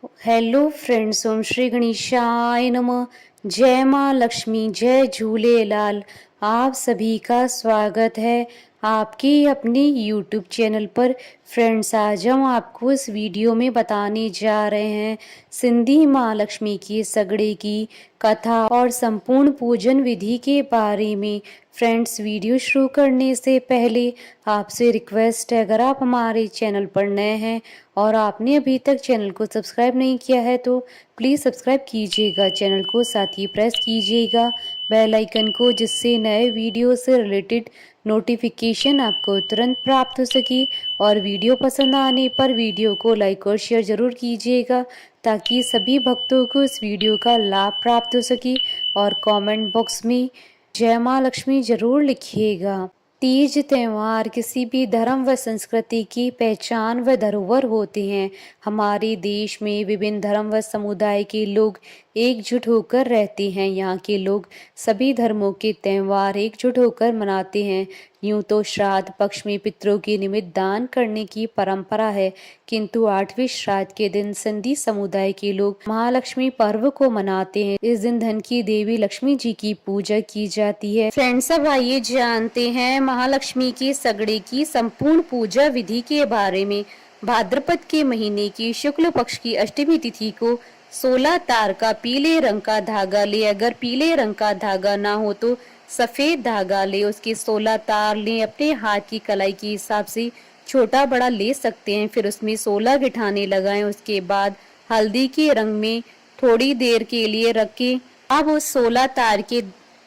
Hello friends, ओम श्री गणेशाय नमः। जय माँ लक्ष्मी, जय झूलेलाल। आप सभी का स्वागत है आपके अपने यूट्यूब चैनल पर। फ्रेंड्स, आज हम आपको इस वीडियो में बताने जा रहे हैं सिंधी माँ लक्ष्मी की सगड़े की कथा और संपूर्ण पूजन विधि के बारे में। फ्रेंड्स, वीडियो शुरू करने से पहले आपसे रिक्वेस्ट है, अगर आप हमारे चैनल पर नए हैं और आपने अभी तक चैनल को सब्सक्राइब नहीं किया है तो प्लीज़ सब्सक्राइब कीजिएगा चैनल को, साथ ही प्रेस कीजिएगा बेल आइकन को, जिससे नए वीडियो से रिलेटेड नोटिफिकेशन आपको तुरंत प्राप्त हो सके। और वीडियो पसंद आने पर वीडियो को लाइक और शेयर ज़रूर कीजिएगा ताकि सभी भक्तों को इस वीडियो का लाभ प्राप्त हो सके। और कमेंट बॉक्स में जय माँ लक्ष्मी जरूर लिखिएगा। तीज त्योहार किसी भी धर्म व संस्कृति की पहचान व धरोहर होते हैं। हमारे देश में विभिन्न धर्म व समुदाय के लोग एकजुट होकर रहते हैं। यहाँ के लोग सभी धर्मों के त्योहार एकजुट होकर मनाते हैं। यूं तो श्राद्ध पक्ष में पितरों के निमित्त दान करने की परंपरा है, किंतु 8वें श्राद्ध के दिन सिंधी समुदाय के लोग महालक्ष्मी पर्व को मनाते हैं। इस दिन धन की देवी लक्ष्मी जी की पूजा की जाती है। फ्रेंड्स, अब आइए जानते हैं महालक्ष्मी के सगड़े की संपूर्ण पूजा विधि के बारे में। भाद्रपद के महीने की शुक्ल पक्ष की अष्टमी तिथि को 16 तार का पीले रंग का धागा ले। अगर पीले रंग का धागा ना हो तो सफेद धागा ले। उसके 16 तार ले। अपने हाथ की कलाई के हिसाब से छोटा बड़ा ले सकते हैं। फिर उसमें 16 गिठाने लगाएं। उसके बाद हल्दी के रंग में थोड़ी देर के लिए रखें। अब उस 16 तार के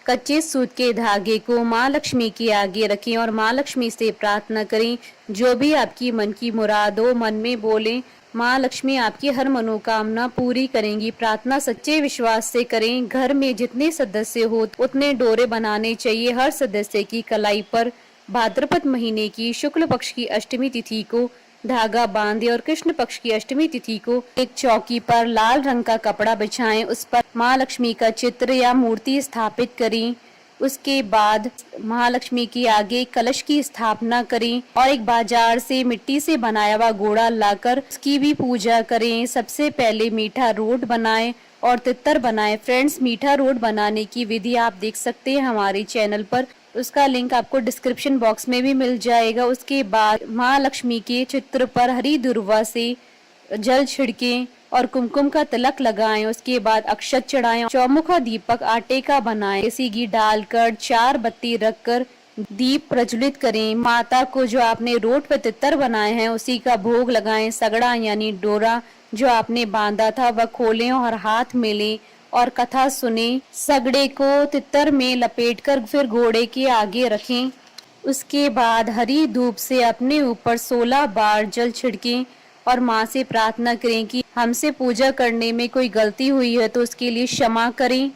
कच्चे सूत के धागे को माँ लक्ष्मी के आगे रखें और माँ लक्ष्मी से प्रार्थना करें। जो भी आपकी मन की मुराद हो मन में बोलें। माँ लक्ष्मी आपकी हर मनोकामना पूरी करेंगी। प्रार्थना सच्चे विश्वास से करें। घर में जितने सदस्य हो उतने डोरे बनाने चाहिए। हर सदस्य की कलाई पर भाद्रपद महीने की शुक्ल पक्ष की अष्टमी तिथि को धागा बांधे और कृष्ण पक्ष की अष्टमी तिथि को एक चौकी पर लाल रंग का कपड़ा बिछाएं। उस पर माँ लक्ष्मी का चित्र या मूर्ति स्थापित करें। उसके बाद महालक्ष्मी के आगे कलश की स्थापना करें और एक बाजार से मिट्टी से बनाया हुआ घोड़ा लाकर उसकी भी पूजा करें। सबसे पहले मीठा रोट बनाएं और तितर बनाएं। फ्रेंड्स, मीठा रोट बनाने की विधि आप देख सकते हैं हमारे चैनल पर। उसका लिंक आपको डिस्क्रिप्शन बॉक्स में भी मिल जाएगा। उसके बाद माँ लक्ष्मी के चित्र पर हरी दुर्वा से जल छिड़कें और कुमकुम का तिलक लगाएं। उसके बाद अक्षत चढ़ाएं। चौमुखा दीपक आटे का बनाएं। देसी घी डालकर 4 बत्ती रखकर दीप प्रज्वलित करें। माता को जो आपने रोट व तितर बनाए हैं उसी का भोग लगाएं। सगड़ा यानी डोरा जो आपने बांधा था वह खोलें और हाथ में लें और कथा सुने। सगड़े को तितर में लपेटकर फिर घोड़े के आगे रखें। उसके बाद हरी धूप से अपने ऊपर 16 बार जल छिड़कें और माँ से प्रार्थना करें कि हमसे पूजा करने में कोई गलती हुई है तो उसके लिए क्षमा करें।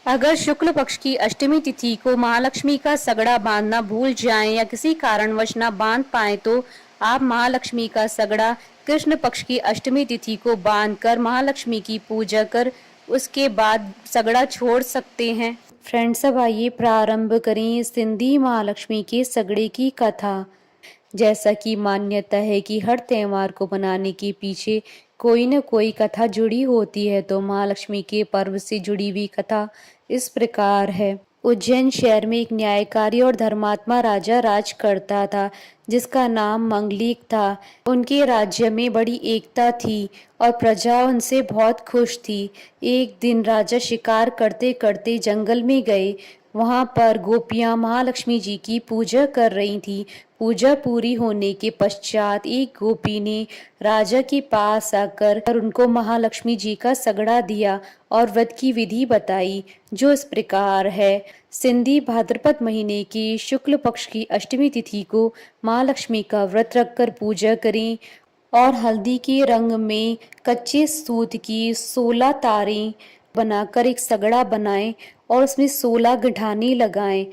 अगर शुक्ल पक्ष की अष्टमी तिथि को महालक्ष्मी का सगड़ा बांधना भूल जाएं या किसी कारणवश न बांध पाए तो आप महालक्ष्मी का सगड़ा कृष्ण पक्ष की अष्टमी तिथि को बांधकर महालक्ष्मी की पूजा कर उसके बाद सगड़ा छोड़ सकते हैं। फ्रेंड्स, अब आइए प्रारंभ करें सिंधी महालक्ष्मी के सगड़े की कथा। जैसा कि मान्यता है कि हर त्योहार को मनाने के पीछे कोई न कोई कथा जुड़ी होती है, तो महालक्ष्मी के पर्व से जुड़ी हुई कथा इस प्रकार है। उज्जैन शहर में एक न्यायकारी और धर्मात्मा राजा राज करता था, जिसका नाम मंगलीक था। उनके राज्य में बड़ी एकता थी और प्रजा उनसे बहुत खुश थी। एक दिन राजा शिकार करते करते जंगल में गए। वहां पर गोपियां महालक्ष्मी जी की पूजा कर रही थीं। पूजा पूरी होने के पश्चात एक गोपी ने राजा के पास आकर उनको महालक्ष्मी जी का सगड़ा दिया और व्रत की विधि बताई, जो इस प्रकार है। सिंधी भाद्रपद महीने की शुक्ल पक्ष की अष्टमी तिथि को महालक्ष्मी का व्रत रखकर पूजा करें और हल्दी के रंग में कच्चे सूत की 16 तारें बनाकर एक सगड़ा बनाएं और उसमें 16 गठाने लगाएं।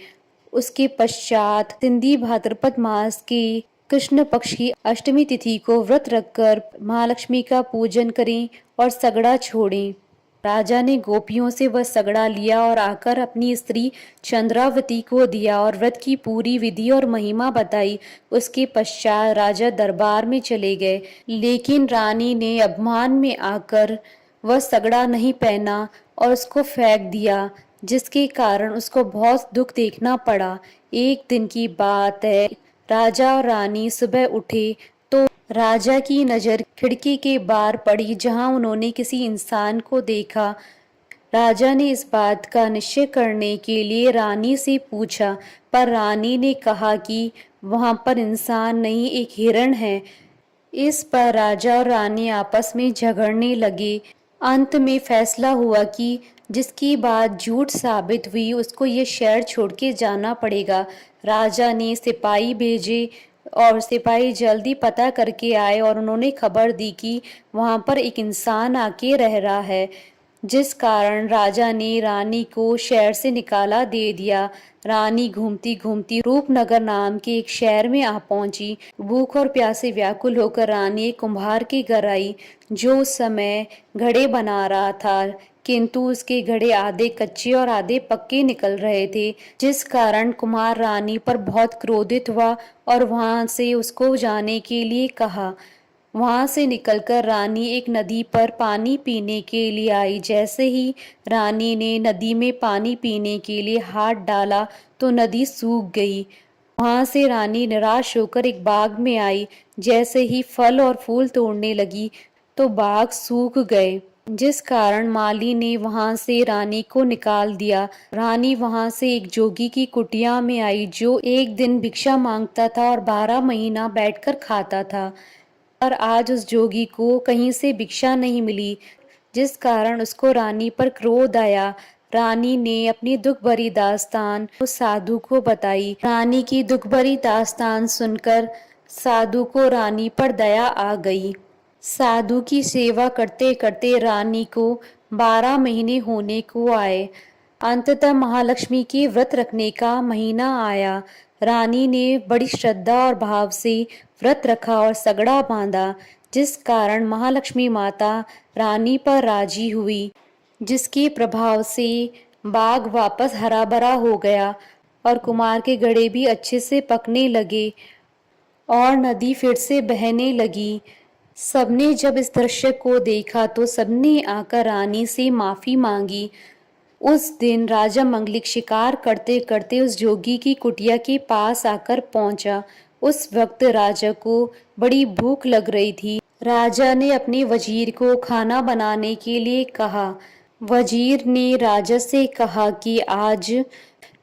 उसके पश्चात सिंधी भाद्रपद मास के कृष्ण पक्ष की अष्टमी तिथि को व्रत रखकर महालक्ष्मी का पूजन करें और सगड़ा छोड़ें। राजा ने गोपियों से वह सगड़ा लिया और आकर अपनी स्त्री चंद्रावती को दिया और व्रत की पूरी विधि और महिमा बताई। उसके पश्चात राजा दरबार में चले गए, लेकिन रानी ने अपमान में आकर वह सगड़ा नहीं पहना और उसको फेंक दिया, जिसके कारण उसको बहुत दुख देखना पड़ा। एक दिन की बात है, राजा और रानी सुबह उठे तो राजा की नज़र खिड़की के बाहर पड़ी, जहां उन्होंने किसी इंसान को देखा। राजा ने इस बात का निश्चय करने के लिए रानी से पूछा, पर रानी ने कहा कि वहां पर इंसान नहीं, एक हिरण है। इस पर राजा और रानी आपस में झगड़ने लगे। अंत में फैसला हुआ कि जिसकी बात झूठ साबित हुई उसको ये शहर छोड़ के जाना पड़ेगा। राजा ने सिपाही भेजे और सिपाही जल्दी पता करके आए और उन्होंने खबर दी कि वहां पर एक इंसान आके रह रहा है, जिस कारण राजा ने रानी को शहर से निकाला दे दिया। रानी घूमती घूमती रूपनगर नाम के एक शहर में आ पहुंची। भूख और प्यास से व्याकुल होकर रानी एक कुम्हार के घर आई, जो उस समय घड़े बना रहा था, किंतु उसके घड़े आधे कच्चे और आधे पक्के निकल रहे थे, जिस कारण कुम्हार रानी पर बहुत क्रोधित हुआ और वहां से उसको जाने के लिए कहा। वहां से निकलकर रानी एक नदी पर पानी पीने के लिए आई। जैसे ही रानी ने नदी में पानी पीने के लिए हाथ डाला तो नदी सूख गई। वहां से रानी निराश होकर एक बाग में आई। जैसे ही फल और फूल तोड़ने लगी तो बाग सूख गए, जिस कारण माली ने वहां से रानी को निकाल दिया। रानी वहां से एक जोगी की कुटिया में आई, जो एक दिन भिक्षा मांगता था और 12 महीना बैठकर खाता था। पर आज उस जोगी को कहीं से भिक्षा नहीं मिली, जिस कारण उसको रानी पर क्रोध आया। रानी ने अपनी दुख भरी दास्तान उस साधु को बताई। रानी की दुख भरी दास्तान सुनकर साधु को रानी पर दया आ गई। साधु की सेवा करते करते रानी को 12 महीने होने को आए। अंततः महालक्ष्मी के व्रत रखने का महीना आया। रानी ने बड़ी श्रद्धा और भाव से व्रत रखा और सगड़ा बांधा, जिस कारण महालक्ष्मी माता रानी पर राजी हुई, जिसके प्रभाव से बाग वापस हरा भरा हो गया और कुमार के घड़े भी अच्छे से पकने लगे और नदी फिर से बहने लगी। सबने जब इस दृश्य को देखा तो सबने आकर रानी से माफी मांगी। उस दिन राजा मंगलिक शिकार करते करते उस जोगी की कुटिया के पास आकर पहुंचा। उस वक्त राजा को बड़ी भूख लग रही थी। राजा ने अपने वजीर को खाना बनाने के लिए कहा। वजीर ने राजा से कहा कि आज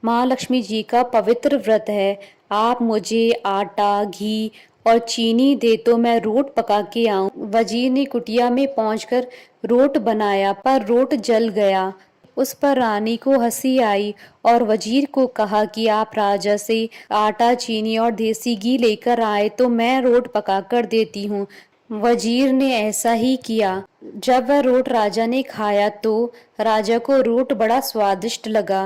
माँ लक्ष्मी जी का पवित्र व्रत है, आप मुझे आटा, घी और चीनी दे तो मैं रोट पका के आऊं। वजीर ने कुटिया में पहुंचकर रोट बनाया, पर रोट जल गया। उस पर रानी को हंसी आई और वजीर को कहा कि आप राजा से आटा, चीनी और देसी घी लेकर आए तो मैं रोट पका कर देती हूँ। वजीर ने ऐसा ही किया। जब वह रोट राजा ने खाया तो राजा को रोट बड़ा स्वादिष्ट लगा।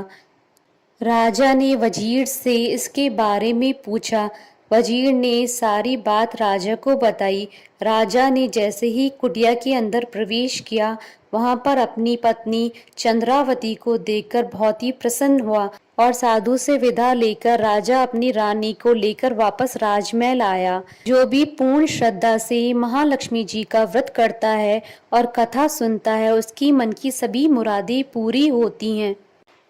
राजा ने वजीर से इसके बारे में पूछा। वजीर ने सारी बात राजा को बताई। राजा ने जैसे ही कुटिया के अंदर प्रवेश किया, वहां पर अपनी पत्नी चंद्रावती को देखकर बहुत ही प्रसन्न हुआ और साधु से विदा लेकर राजा अपनी रानी को लेकर वापस राजमहल आया। जो भी पूर्ण श्रद्धा से महालक्ष्मी जी का व्रत करता है और कथा सुनता है, उसकी मन की सभी मुरादें पूरी होती हैं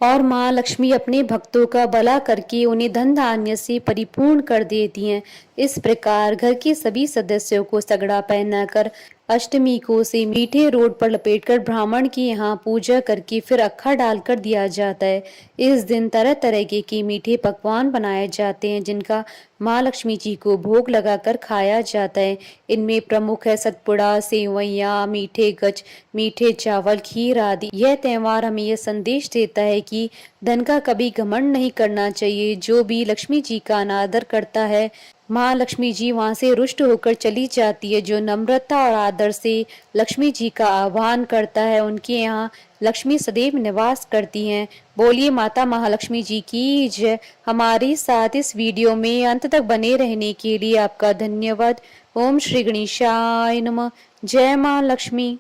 और माँ लक्ष्मी अपने भक्तों का भला करके उन्हें धन धान्य से परिपूर्ण कर देती हैं। इस प्रकार घर के सभी सदस्यों को सगड़ा पहनाकर अष्टमी को उसे मीठे रोट पर लपेटकर ब्राह्मण के यहाँ पूजा करके फिर अखा डालकर दिया जाता है। इस दिन तरह तरह के मीठे पकवान बनाए जाते हैं, जिनका माँ लक्ष्मी जी को भोग लगाकर खाया जाता है। इनमें प्रमुख है सतपुड़ा, सेवैयाँ, मीठे गच, मीठे चावल, खीर आदि। यह त्यौहार हमें यह संदेश देता है कि धन का कभी घमंड नहीं करना चाहिए। जो भी लक्ष्मी जी का अनादर करता है, माँ लक्ष्मी जी वहां से रुष्ट होकर चली जाती है। जो नम्रता और आदर से लक्ष्मी जी का आह्वान करता है, उनके यहाँ लक्ष्मी सदैव निवास करती हैं। बोलिए माता महालक्ष्मी जी की जय। हमारे साथ इस वीडियो में अंत तक बने रहने के लिए आपका धन्यवाद। ओम श्री गणेशाय नमः। जय माँ लक्ष्मी।